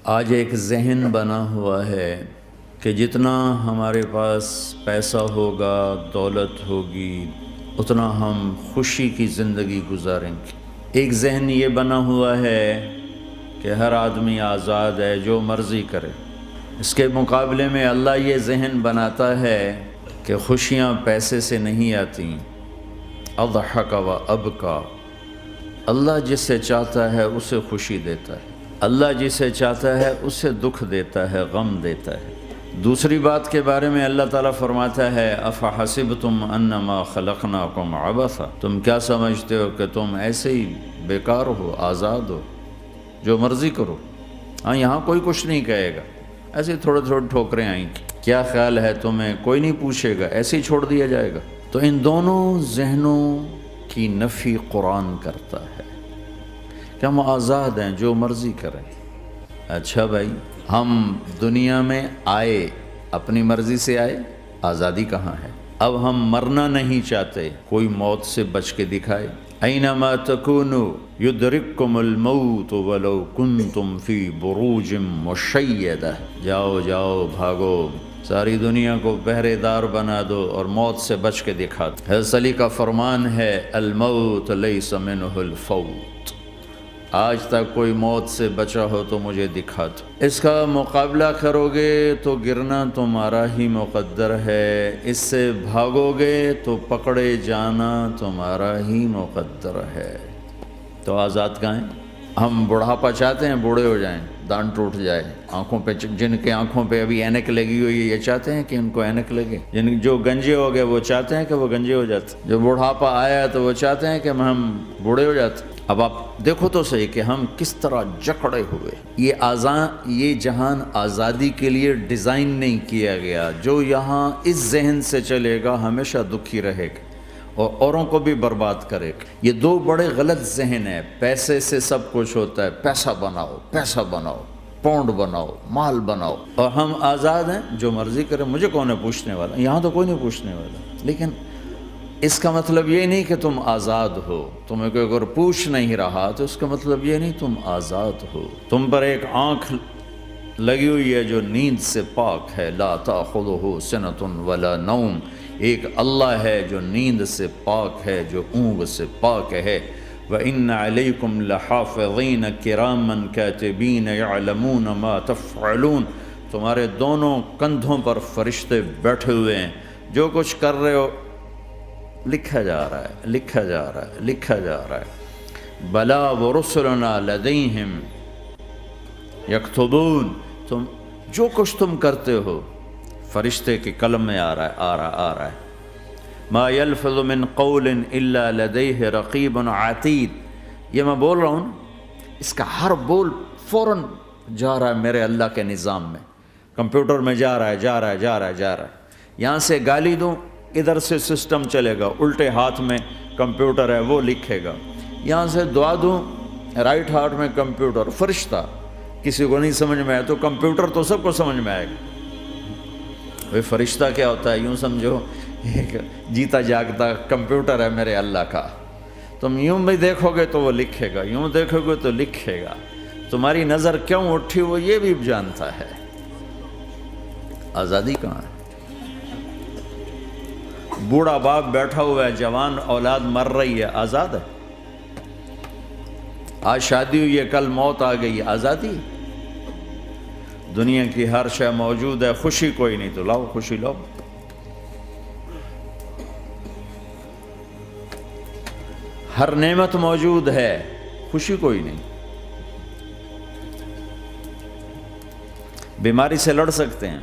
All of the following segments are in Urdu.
آج ایک ذہن بنا ہوا ہے کہ جتنا ہمارے پاس پیسہ ہوگا، دولت ہوگی، اتنا ہم خوشی کی زندگی گزاریں گے۔ ایک ذہن یہ بنا ہوا ہے کہ ہر آدمی آزاد ہے، جو مرضی کرے۔ اس کے مقابلے میں اللہ یہ ذہن بناتا ہے کہ خوشیاں پیسے سے نہیں آتی۔ اضحک و ابکا، اللہ جسے چاہتا ہے اسے خوشی دیتا ہے، اللہ جسے چاہتا ہے اسے دکھ دیتا ہے، غم دیتا ہے۔ دوسری بات کے بارے میں اللہ تعالیٰ فرماتا ہے افحسبتم انما خلقناکم عبثا، تم کیا سمجھتے ہو کہ تم ایسے ہی بیکار ہو، آزاد ہو، جو مرضی کرو۔ ہاں، یہاں کوئی کچھ نہیں کہے گا، ایسے تھوڑے تھوڑے ٹھوکریں آئیں گی، کیا خیال ہے تمہیں، کوئی نہیں پوچھے گا، ایسے ہی چھوڑ دیا جائے گا۔ تو ان دونوں ذہنوں کی نفی قرآن کرتا ہے کہ ہم آزاد ہیں، جو مرضی کریں۔ اچھا بھائی، ہم دنیا میں آئے اپنی مرضی سے آئے، آزادی کہاں ہے؟ اب ہم مرنا نہیں چاہتے، کوئی موت سے بچ کے دکھائے۔ اینما تکونوا یدرککم الموت ولو کنتم فی بروج مشیدہ، جاؤ جاؤ بھاگو، ساری دنیا کو پہرے دار بنا دو اور موت سے بچ کے دکھا دو۔ حضرت علی کا فرمان ہے الموت لیس منہ الفوت، آج تک کوئی موت سے بچا ہو تو مجھے دکھا دو۔ اس کا مقابلہ کرو گے تو گرنا تمہارا ہی مقدر ہے، اس سے بھاگو گے تو پکڑے جانا تمہارا ہی مقدر ہے۔ تو آزاد کہاں ہیں؟ ہم بڑھاپا چاہتے ہیں، بوڑھے ہو جائیں، دان ٹوٹ جائے، آنکھوں پہ، جن کے آنکھوں پہ ابھی اینک لگی ہوئی ہے یہ چاہتے ہیں کہ ان کو اینک لگے، جو گنجے ہو گئے وہ چاہتے ہیں کہ وہ گنجے ہو جاتے، جو بڑھاپا آیا تو وہ چاہتے ہیں کہ ہم بوڑھے ہو جاتے۔ اب آپ دیکھو تو صحیح کہ ہم کس طرح جکڑے ہوئے۔ یہ جہان آزادی کے لیے ڈیزائن نہیں کیا گیا۔ جو یہاں اس ذہن سے چلے گا ہمیشہ دکھی رہے گا اور اوروں کو بھی برباد کرے گا۔ یہ دو بڑے غلط ذہن ہیں۔ پیسے سے سب کچھ ہوتا ہے، پیسہ بناؤ، پیسہ بناؤ، پونڈ بناؤ، مال بناؤ، اور ہم آزاد ہیں، جو مرضی کریں، مجھے کون ہے پوچھنے والا؟ یہاں تو کوئی نہیں پوچھنے والا۔ لیکن اس کا مطلب یہ نہیں کہ تم آزاد ہو۔ تمہیں کوئی اگر پوچھ نہیں رہا تو اس کا مطلب یہ نہیں تم آزاد ہو۔ تم پر ایک آنکھ لگی ہوئی ہے جو نیند سے پاک ہے، لا تأخذہ سنۃ ولا نوم، ایک اللہ ہے جو نیند سے پاک ہے، جو اونگ سے پاک ہے۔ وَإِنَّ عَلَيْكُمْ لَحَافِظِينَ كِرَامًا كَاتِبِينَ يَعْلَمُونَ مَا تَفْعَلُونَ، تمہارے دونوں کندھوں پر فرشتے بیٹھے ہوئے ہیں، جو کچھ کر رہے ہو لکھا جا رہا ہے، لکھا جا رہا ہے، لکھا جا رہا ہے۔ بَلَا وَرُسُلُنَا لَدَيْهِمْ يَكْتُبُونَ، تم جو کچھ تم کرتے ہو فرشتے کے قلم میں آ رہا ہے۔ ما يلفظ من قول الا لديه رقیب عتید، یہ میں بول رہا ہوں، اس کا ہر بول فوراً جا رہا ہے میرے اللہ کے نظام میں، کمپیوٹر میں جا رہا ہے، جا رہا ہے، جا رہا ہے، جا رہا ہے۔ یہاں سے گالی دوں، ادھر سے سسٹم چلے گا، الٹے ہاتھ میں کمپیوٹر ہے وہ لکھے گا۔ یہاں سے دعا دوں، رائٹ ہاتھ میں کمپیوٹر، فرشتہ، کسی کو نہیں سمجھ میں آیا تو کمپیوٹر تو سب کو سمجھ میں آئے گا۔ وہ فرشتہ کیا ہوتا ہے؟ یوں سمجھو ایک جیتا جاگتا کمپیوٹر ہے میرے اللہ کا۔ تم یوں بھی دیکھو گے تو وہ لکھے گا، یوں دیکھو گے تو لکھے گا۔ تمہاری نظر کیوں اٹھی وہ یہ بھی جانتا ہے۔ آزادی کہاں ہے؟ بوڑھا باپ بیٹھا ہوا ہے، جوان اولاد مر رہی ہے، آزاد ہے؟ آج شادی ہوئی ہے، کل موت آ گئی، آزادی؟ دنیا کی ہر شے موجود ہے، خوشی کوئی نہیں، تو لاؤ خوشی لاؤ۔ ہر نعمت موجود ہے، خوشی کوئی نہیں۔ بیماری سے لڑ سکتے ہیں،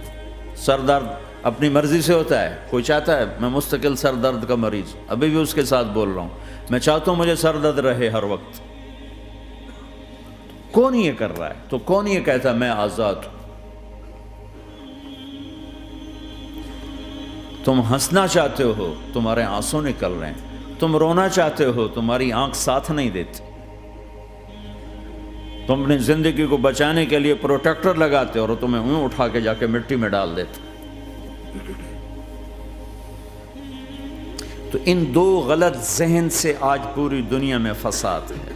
سر درد اپنی مرضی سے ہوتا ہے۔ کوئی چاہتا ہے میں مستقل سر درد کا مریض، ابھی بھی اس کے ساتھ بول رہا ہوں، میں چاہتا ہوں مجھے سر درد رہے ہر وقت۔ کون یہ کر رہا ہے؟ تو کون یہ کہتا ہے میں آزاد ہوں؟ تم ہنسنا چاہتے ہو، تمہارے آنسو نکل رہے ہیں۔ تم رونا چاہتے ہو، تمہاری آنکھ ساتھ نہیں دیتی۔ تم اپنی زندگی کو بچانے کے لیے پروٹیکٹر لگاتے ہو اور تمہیں اون اٹھا کے جا کے مٹی میں ڈال دیتے۔ تو ان دو غلط ذہن سے آج پوری دنیا میں فساد ہے۔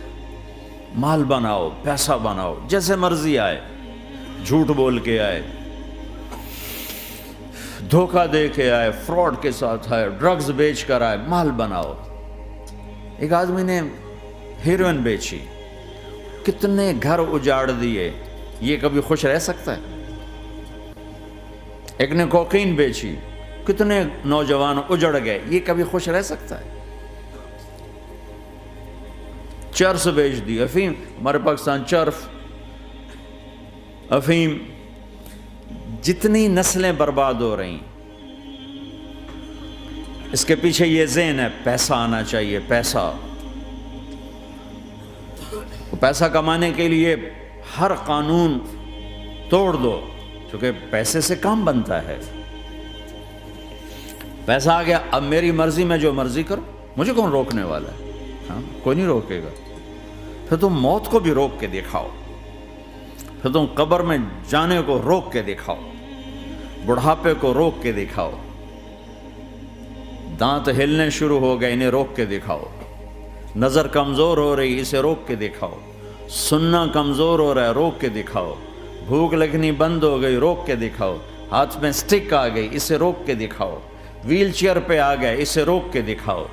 مال بناؤ، پیسہ بناؤ، جیسے مرضی آئے، جھوٹ بول کے آئے، دھوکہ دے کے آئے، فراڈ کے ساتھ آئے، ڈرگز بیچ کر آئے، مال بناؤ۔ ایک آدمی نے ہیروئن بیچی، کتنے گھر اجاڑ دیے، یہ کبھی خوش رہ سکتا ہے؟ ایک نے کوکین بیچی، کتنے نوجوان اجڑ گئے، یہ کبھی خوش رہ سکتا ہے؟ چرس بیچ دی، افیم، ہمارے پاکستان چرس، افیم، جتنی نسلیں برباد ہو رہی، اس کے پیچھے یہ ذہن ہے پیسہ آنا چاہیے، پیسہ۔ پیسہ کمانے کے لیے ہر قانون توڑ دو، کیونکہ پیسے سے کام بنتا ہے۔ پیسہ آ گیا، اب میری مرضی میں جو مرضی کرو، مجھے کون روکنے والا ہے؟ ہاں، کوئی نہیں روکے گا۔ پھر تم موت کو بھی روک کے دکھاؤ، پھر تم قبر میں جانے کو روک کے دکھاؤ، بڑھاپے کو روک کے دکھاؤ، دانت ہلنے شروع ہو گئے، انہیں روک کے دکھاؤ، نظر کمزور ہو رہی، اسے روک کے دکھاؤ، سننا کمزور ہو رہا ہے، روک کے دکھاؤ، بھوک لگنی بند ہو گئی، روک کے دکھاؤ، ہاتھ میں سٹک آ گئی، اسے روک کے دکھاؤ، ویل چیئر پہ آ گئے، اسے روک کے دکھاؤ،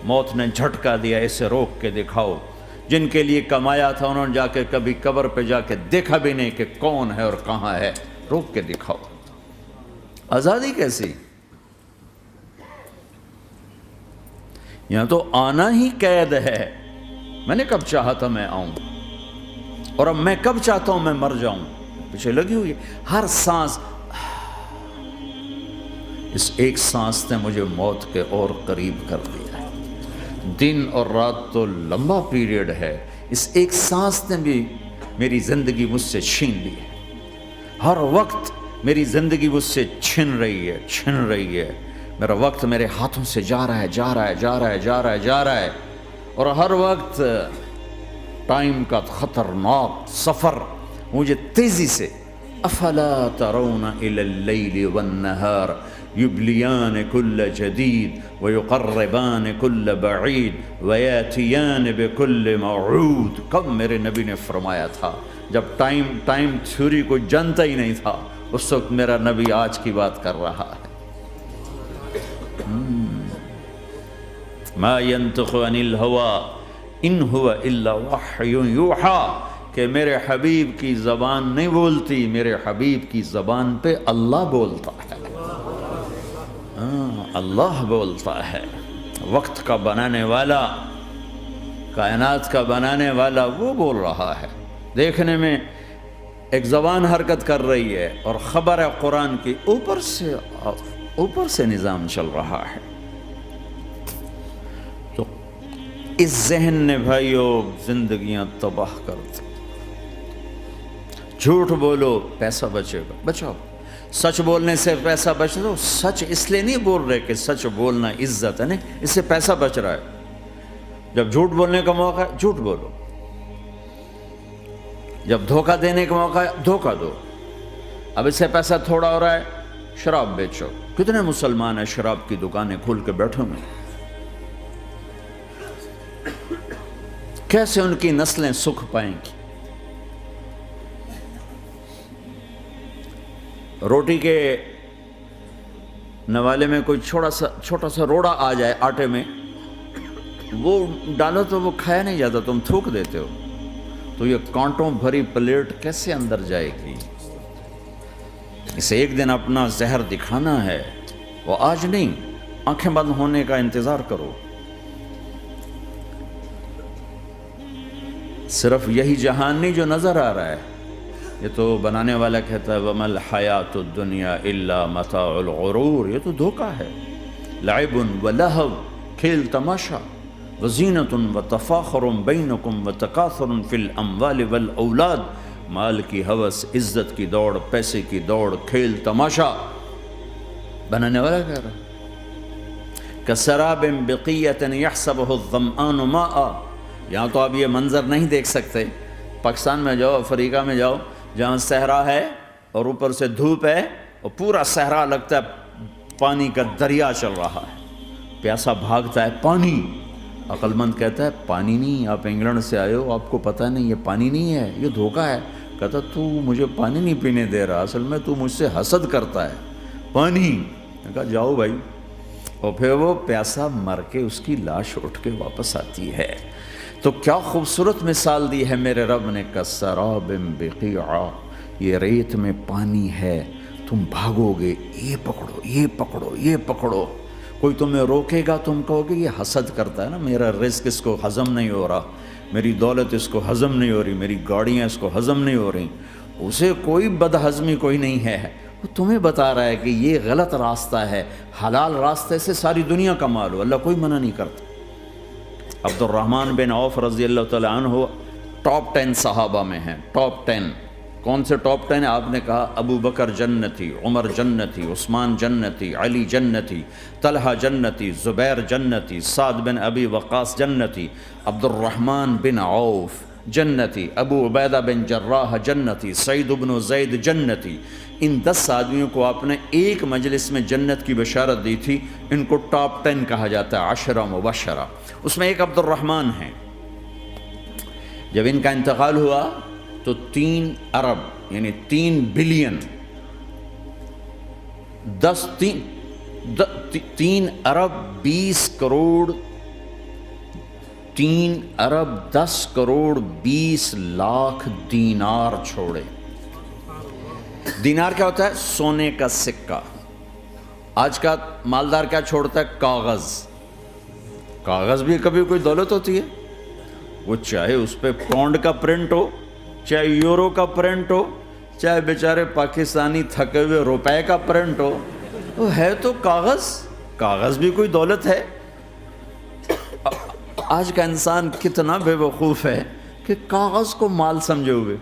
موت نے جھٹکا دیا، اسے روک کے دکھاؤ۔ جن کے لیے کمایا تھا انہوں نے جا کے کبھی قبر پہ جا کے دیکھا بھی نہیں کہ کون ہے اور کہاں ہے، روک کے دکھاؤ۔ آزادی کیسی؟ یہاں تو آنا ہی قید ہے۔ میں نے کب چاہا تھا میں آؤں، اور اب میں کب چاہتا ہوں میں مر جاؤں، پیچھے لگی ہوئی ہے۔ ہر سانس، اس ایک سانس نے مجھے موت کے اور قریب کر دیا ہے۔ دن اور رات تو لمبا پیریڈ ہے، اس ایک سانس نے بھی میری زندگی مجھ سے چھین لی ہے۔ ہر وقت میری زندگی مجھ سے چھن رہی ہے۔ میرا وقت میرے ہاتھوں سے جا رہا ہے، اور ہر وقت ٹائم کا خطرناک سفر مجھے تیزی سے۔ افلا ترون الى اللیل والنہار یبلیان کل جدید ویقربان کل بعید ویاتیان بکل موعود۔ کب میرے نبی نے فرمایا تھا؟ جب ٹائم تھیوری کو جانتا ہی نہیں تھا، اس وقت میرا نبی آج کی بات کر رہا ہے۔ ما ينطق عن الهوى ان هو الا وحی یوحی، کہ میرے حبیب کی زبان نہیں بولتی، میرے حبیب کی زبان پہ اللہ بولتا ہے۔ اللہ بولتا ہے۔ وقت کا بنانے والا، کائنات کا بنانے والا وہ بول رہا ہے۔ دیکھنے میں ایک زبان حرکت کر رہی ہے اور خبر ہے قرآن کی، اوپر سے نظام چل رہا ہے۔ اس ذہن نے بھائیو زندگیاں تباہ کر دی۔ جھوٹ بولو پیسہ بچے گا، بچاؤ۔ سچ بولنے سے پیسہ بچ رہا، سچ اس لیے نہیں بول رہے کہ سچ بولنا عزت ہے، نہیں، اس سے پیسہ بچ رہا ہے۔ جب جھوٹ بولنے کا موقع ہے جھوٹ بولو، جب دھوکہ دینے کا موقع ہے دھوکہ دو۔ اب اس سے پیسہ تھوڑا ہو رہا ہے، شراب بیچو۔ کتنے مسلمان ہیں شراب کی دکانیں کھول کے بیٹھے ہوئے، کیسے ان کی نسلیں سکھ پائیں گی؟ روٹی کے نوالے میں کوئی چھوٹا سا روڑا آ جائے آٹے میں، وہ ڈالو تو وہ کھایا نہیں جاتا، تم تھوک دیتے ہو، تو یہ کانٹوں بھری پلیٹ کیسے اندر جائے گی؟ اسے ایک دن اپنا زہر دکھانا ہے، وہ آج نہیں، آنکھیں بند ہونے کا انتظار کرو۔ صرف یہی جہان نہیں جو نظر آ رہا ہے، یہ تو بنانے والا کہتا ہے وَمَا الْحَيَاةُ الدُّنْيَا إِلَّا مَتَاعُ الْغُرُورِ، یہ تو دھوکہ ہے۔ لَعِبٌ وَلَهْوٌ، کھیل تماشا، وَزِینَةٌ وَتَفَاخُرٌ بَيْنَكُمْ وَتَكَاثُرٌ فِي الْأَمْوَالِ وَالْأَوْلَادِ، مال کی ہوس، عزت کی دوڑ، پیسے کی دوڑ، کھیل تماشا۔ بنانے والا کہہ رہا ہے كَسَرَابٍ بِقِيَّةٍ يَحْسَبُهُ الظَّمْآنُ مَاءً۔ یہاں تو آپ یہ منظر نہیں دیکھ سکتے، پاکستان میں جاؤ، افریقہ میں جاؤ، جہاں صحرا ہے اور اوپر سے دھوپ ہے اور پورا صحرا لگتا ہے پانی کا دریا چل رہا ہے، پیاسا بھاگتا ہے پانی۔ عقل مند کہتا ہے پانی نہیں، آپ انگلینڈ سے آئے ہو، آپ کو پتہ نہیں یہ پانی نہیں ہے، یہ دھوکہ ہے۔ کہتا تو مجھے پانی نہیں پینے دے رہا، اصل میں تو مجھ سے حسد کرتا ہے، پانی۔ میں کہا جاؤ بھائی، اور پھر وہ پیاسا مر کے اس کی لاش اٹھ کے واپس آتی ہے۔ تو کیا خوبصورت مثال دی ہے میرے رب نے، کسراب بقیعہ، یہ ریت میں پانی ہے، تم بھاگو گے، یہ پکڑو یہ پکڑو یہ پکڑو، کوئی تمہیں روکے گا، تم کہو گے یہ حسد کرتا ہے نا، میرا رزق اس کو ہضم نہیں ہو رہا، میری دولت اس کو ہضم نہیں ہو رہی، میری گاڑیاں اس کو ہضم نہیں ہو رہی، اسے کوئی بد ہضمی کوئی نہیں ہے، وہ تمہیں بتا رہا ہے کہ یہ غلط راستہ ہے، حلال راستے سے ساری دنیا کا مال ہو، اللہ کوئی منع نہیں کرتا۔ عبد الرحمن بن عوف رضی اللہ تعالیٰ عنہ ٹاپ 10 صحابہ میں ہیں، ٹاپ 10۔ کون سے ٹاپ 10 آپ نے کہا؟ ابو بکر جنتی، عمر جنتی، عثمان جنتی، علی جنتی، طلحہ جنتی، زبیر جنتی، سعد بن ابی وقاص جنتی، عبد الرحمن بن عوف جنتی، ابو عبیدہ بن جراح جنتی، سعید بن زید جنتی۔ ان 10 آدمیوں کو آپ نے ایک مجلس میں جنت کی بشارت دی تھی، ان کو ٹاپ 10 کہا جاتا ہے، 10 مبشرہ۔ اس میں ایک عبد الرحمن ہیں۔ جب ان کا انتقال ہوا تو 3 ارب یعنی 3 بلین 3 ارب 20 کروڑ 3 ارب 10 کروڑ 20 لاکھ دینار چھوڑے۔ دینار کیا ہوتا ہے؟ سونے کا سکہ۔ آج کا مالدار کیا چھوڑتا ہے؟ کاغذ۔ کاغذ بھی کبھی کوئی دولت ہوتی ہے، وہ چاہے اس پہ پاؤنڈ کا پرنٹ ہو، چاہے یورو کا پرنٹ ہو، چاہے بیچارے پاکستانی تھکے ہوئے روپے کا پرنٹ ہو، وہ ہے تو کاغذ۔ کاغذ بھی کوئی دولت ہے۔ آج کا انسان کتنا بے وقوف ہے کہ کاغذ کو مال سمجھے ہوئے۔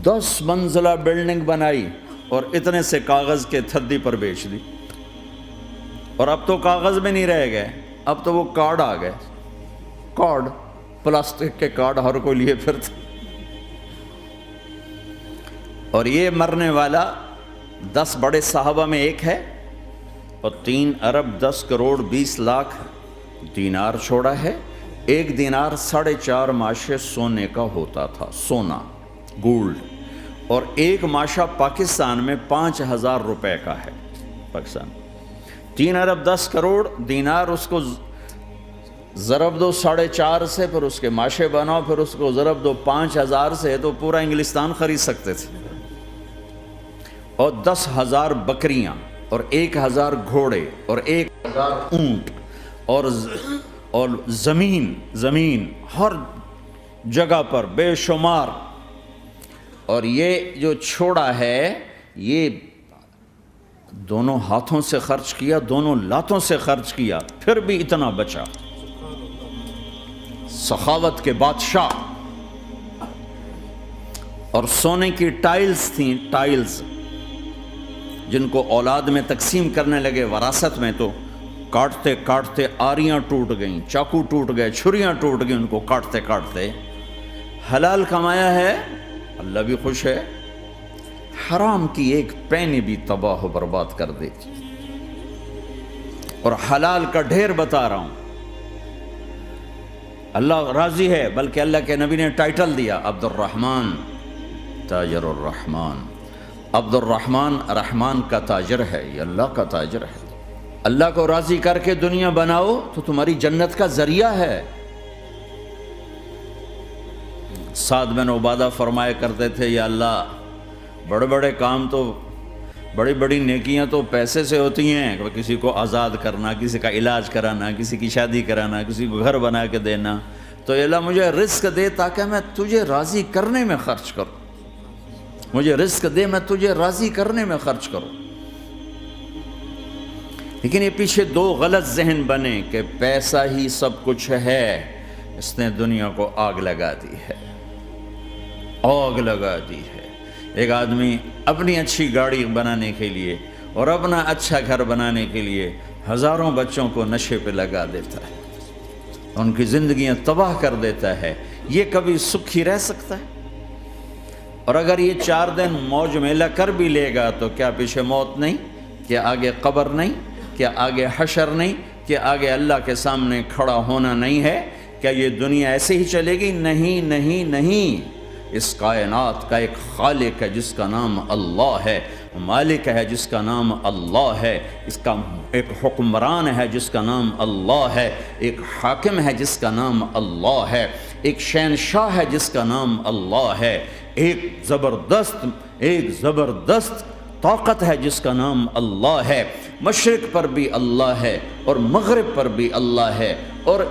10 منزلہ بلڈنگ بنائی اور اتنے سے کاغذ کے تھدی پر بیچ دی، اور اب تو کاغذ میں نہیں رہ گئے، اب تو وہ کارڈ آ گئے، کارڈ، پلاسٹک کے کارڈ ہر کوئی لیے پھرتا۔ اور یہ مرنے والا 10 بڑے صحابہ میں ایک ہے، اور 3 ارب 10 کروڑ 20 لاکھ دینار چھوڑا ہے۔ ایک دینار 4.5 ماشے سونے کا ہوتا تھا، سونا، گولڈ، اور ایک ماشا پاکستان میں 5,000 روپے کا ہے۔ پاکستان 3 ارب 10 کروڑ دینار، اس کو ضرب دو 4.5 سے، پھر اس کے ماشے بناؤ، پھر اس کو ضرب دو 5,000 سے، تو پورا انگلستان خرید سکتے تھے۔ اور 10,000 بکریاں، اور 1,000 گھوڑے، اور 1,000 اونٹ، اور زمین ہر جگہ پر بے شمار۔ اور یہ جو چھوڑا ہے، یہ دونوں ہاتھوں سے خرچ کیا، دونوں لاتوں سے خرچ کیا، پھر بھی اتنا بچا۔ سخاوت کے بادشاہ۔ اور سونے کی ٹائلز تھیں، ٹائلز، جن کو اولاد میں تقسیم کرنے لگے وراثت میں، تو کاٹتے کاٹتے آریاں ٹوٹ گئیں، چاقو ٹوٹ گئے، چھریاں ٹوٹ گئیں، ان کو کاٹتے کاٹتے۔ حلال کمایا ہے، اللہ بھی خوش ہے، حرام کی ایک پینی بھی تباہ و برباد کر دے گی۔ اور حلال کا ڈھیر بتا رہا ہوں، اللہ راضی ہے، بلکہ اللہ کے نبی نے ٹائٹل دیا، عبد الرحمن تاجر الرحمن۔ عبد الرحمن رحمان کا تاجر ہے، یہ اللہ کا تاجر ہے۔ اللہ کو راضی کر کے دنیا بناؤ تو تمہاری جنت کا ذریعہ ہے۔ سعد بن عبادہ فرمایا کرتے تھے، یا اللہ، بڑے بڑے کام تو، بڑی بڑی نیکیاں تو پیسے سے ہوتی ہیں، کسی کو آزاد کرنا، کسی کا علاج کرانا، کسی کی شادی کرانا، کسی کو گھر بنا کے دینا، تو اللہ مجھے رزق دے تاکہ میں تجھے راضی کرنے میں خرچ کروں، مجھے رزق دے میں تجھے راضی کرنے میں خرچ کروں۔ لیکن یہ پیچھے 2 غلط ذہن بنے کہ پیسہ ہی سب کچھ ہے، اس نے دنیا کو آگ لگا دی ہے، آگ لگا دی ہے۔ ایک آدمی اپنی اچھی گاڑی بنانے کے لیے اور اپنا اچھا گھر بنانے کے لیے ہزاروں بچوں کو نشے پہ لگا دیتا ہے، ان کی زندگیاں تباہ کر دیتا ہے۔ یہ کبھی سکھی رہ سکتا ہے؟ اور اگر یہ 4 دن موج میلہ کر بھی لے گا تو کیا پیچھے موت نہیں؟ کیا آگے قبر نہیں؟ کیا آگے حشر نہیں؟ کیا آگے اللہ کے سامنے کھڑا ہونا نہیں ہے؟ کیا یہ دنیا ایسے ہی چلے گی؟ نہیں نہیں نہیں، اس کائنات کا ایک خالق ہے جس کا نام اللہ ہے، مالک ہے جس کا نام اللہ ہے، اس کا ایک حکمران ہے جس کا نام اللہ ہے، ایک حاکم ہے جس کا نام اللہ ہے، ایک شہنشاہ ہے جس کا نام اللہ ہے، ایک زبردست طاقت ہے جس کا نام اللہ ہے، مشرق پر بھی اللہ ہے اور مغرب پر بھی اللہ ہے اور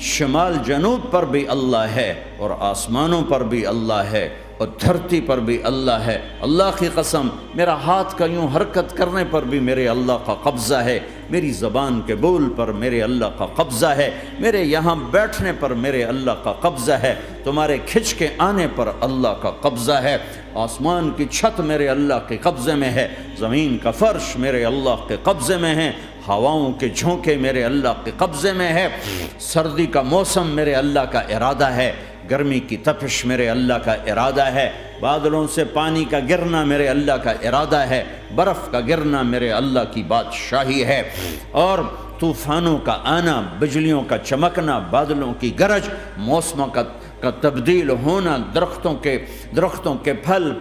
شمال جنوب پر بھی اللہ ہے اور آسمانوں پر بھی اللہ ہے اور دھرتی پر بھی اللہ ہے۔ اللہ کی قسم، میرا ہاتھ کا یوں حرکت کرنے پر بھی میرے اللہ کا قبضہ ہے، میری زبان کے بول پر میرے اللہ کا قبضہ ہے، میرے یہاں بیٹھنے پر میرے اللہ کا قبضہ ہے، تمہارے کھچ کے آنے پر اللہ کا قبضہ ہے، آسمان کی چھت میرے اللہ کے قبضے میں ہے، زمین کا فرش میرے اللہ کے قبضے میں ہے، ہواؤں کے جھونکے میرے اللہ کے قبضے میں ہے، سردی کا موسم میرے اللہ کا ارادہ ہے، گرمی کی تپش میرے اللہ کا ارادہ ہے، بادلوں سے پانی کا گرنا میرے اللہ کا ارادہ ہے، برف کا گرنا میرے اللہ کی بادشاہی ہے، اور طوفانوں کا آنا، بجلیوں کا چمکنا، بادلوں کی گرج، موسموں کا تبدیل ہونا، درختوں کے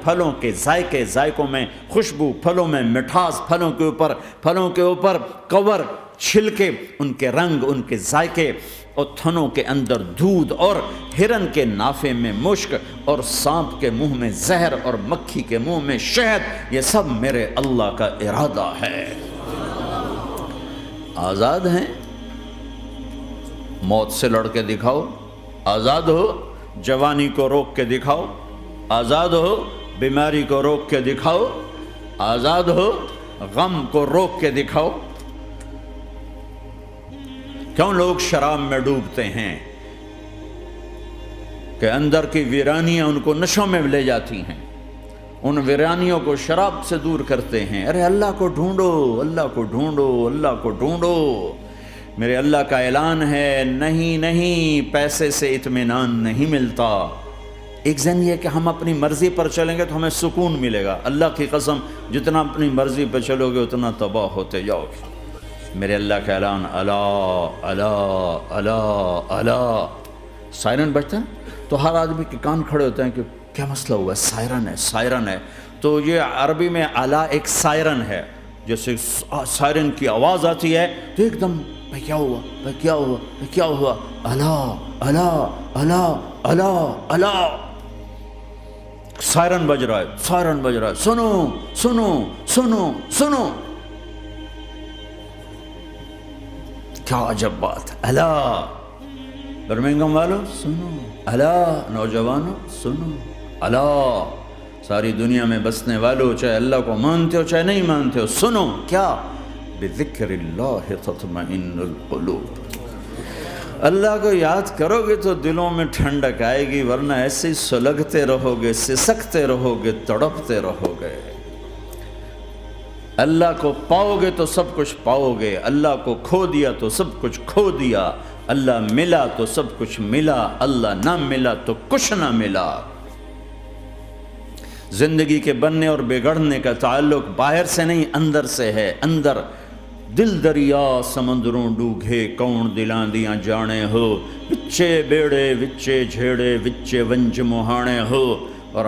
پھلوں کے ذائقوں میں خوشبو، پھلوں میں مٹھاس، پھلوں کے اوپر کور، چھلکے، ان کے رنگ، ان کے ذائقے، اور تھنوں کے اندر دودھ، اور ہرن کے نافے میں مشک، اور سانپ کے منہ میں زہر، اور مکھی کے منہ میں شہد، یہ سب میرے اللہ کا ارادہ ہے۔ آزاد ہیں؟ موت سے لڑ کے دکھاؤ، آزاد ہو، جوانی کو روک کے دکھاؤ، آزاد ہو، بیماری کو روک کے دکھاؤ، آزاد ہو، غم کو روک کے دکھاؤ۔ کیوں لوگ شراب میں ڈوبتے ہیں؟ کہ اندر کی ویرانیاں ان کو نشوں میں لے جاتی ہیں، ان ویرانیوں کو شراب سے دور کرتے ہیں۔ ارے اللہ کو ڈھونڈو، اللہ کو ڈھونڈو، اللہ کو ڈھونڈو۔ میرے اللہ کا اعلان ہے، نہیں پیسے سے اطمینان نہیں ملتا۔ ایک ذہن یہ کہ ہم اپنی مرضی پر چلیں گے تو ہمیں سکون ملے گا۔ اللہ کی قسم، جتنا اپنی مرضی پر چلو گے اتنا تباہ ہوتے جاؤ گے۔ میرے اللہ کا اعلان، اللہ اللہ اللہ اللہ، سائرن بجتا ہے تو ہر آدمی کے کان کھڑے ہوتے ہیں کہ کیا مسئلہ ہوا ہے، سائرن ہے۔ تو یہ عربی میں اعلیٰ ایک سائرن ہے، جیسے سائرن کی آواز آتی ہے تو ایک دم کیا ہوا، اللہ اللہ اللہ اللہ اللہ، سائرن بج رہا ہے، سنو سنو سنو سنو، کیا عجب بات ہے۔ اللہ برمنگم والوں سنو، اللہ نوجوانوں سنو، اللہ ساری دنیا میں بسنے والوں، چاہے اللہ کو مانتے ہو چاہے نہیں مانتے ہو، سنو۔ کیا؟ بذکر اللہ تطمئن القلوب، اللہ کو یاد کرو گے تو دلوں میں ٹھنڈک آئے گی، ورنہ ایسے ہی سلگتے رہو گے، سسکتے رہو گے، تڑپتے رہو گے۔ اللہ کو پاؤ گے تو سب کچھ پاؤ گے، اللہ کو کھو دیا تو سب کچھ کھو دیا، اللہ ملا تو سب کچھ ملا، اللہ نہ ملا تو کچھ نہ ملا۔ زندگی کے بننے اور بگڑنے کا تعلق باہر سے نہیں اندر سے ہے۔ اندر دل دریا سمندروں ڈوگے، کون دلاں دیاں جانے ہو، وچے بیڑے وچے جھیڑے وچے ونج مہانے ہو۔ اور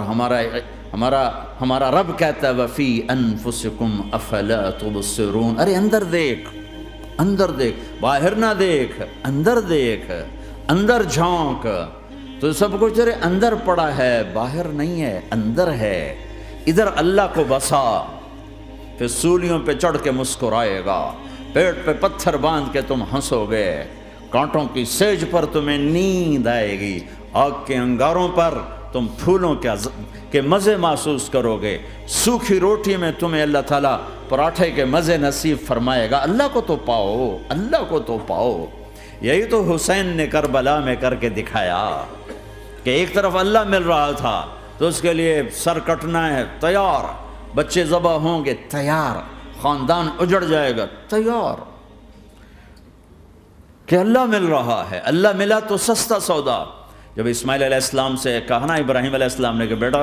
ہمارا رب کہتا ہے وفی انفسکم افلا تبصرون، ارے اندر دیکھ، باہر نہ دیکھ، اندر دیکھ، اندر جھانک، تو سب کچھ تیرے اندر پڑا ہے، باہر نہیں ہے، اندر ہے۔ ادھر اللہ کو بسا، پھر سولیوں پہ چڑھ کے مسکرائے گا، پیٹ پہ پتھر باندھ کے تم ہنسو گے، کانٹوں کی سیج پر تمہیں نیند آئے گی، آگ کے انگاروں پر تم پھولوں کے مزے محسوس کرو گے، سوکھی روٹی میں تمہیں اللہ تعالیٰ پراٹھے کے مزے نصیب فرمائے گا۔ اللہ کو تو پاؤ، اللہ کو تو پاؤ۔ یہی تو حسین نے کربلا میں کر کے دکھایا کہ ایک طرف اللہ مل رہا تھا تو اس کے لیے سر کٹنا ہے، تیار، بچے ذبح ہوں گے، تیار، خاندان اجڑ جائے گا، تیار، کہ اللہ مل رہا ہے۔ اللہ ملا تو سستا سودا۔ جب اسماعیل علیہ السلام سے کہا نا ابراہیم علیہ السلام نے کہ بیٹا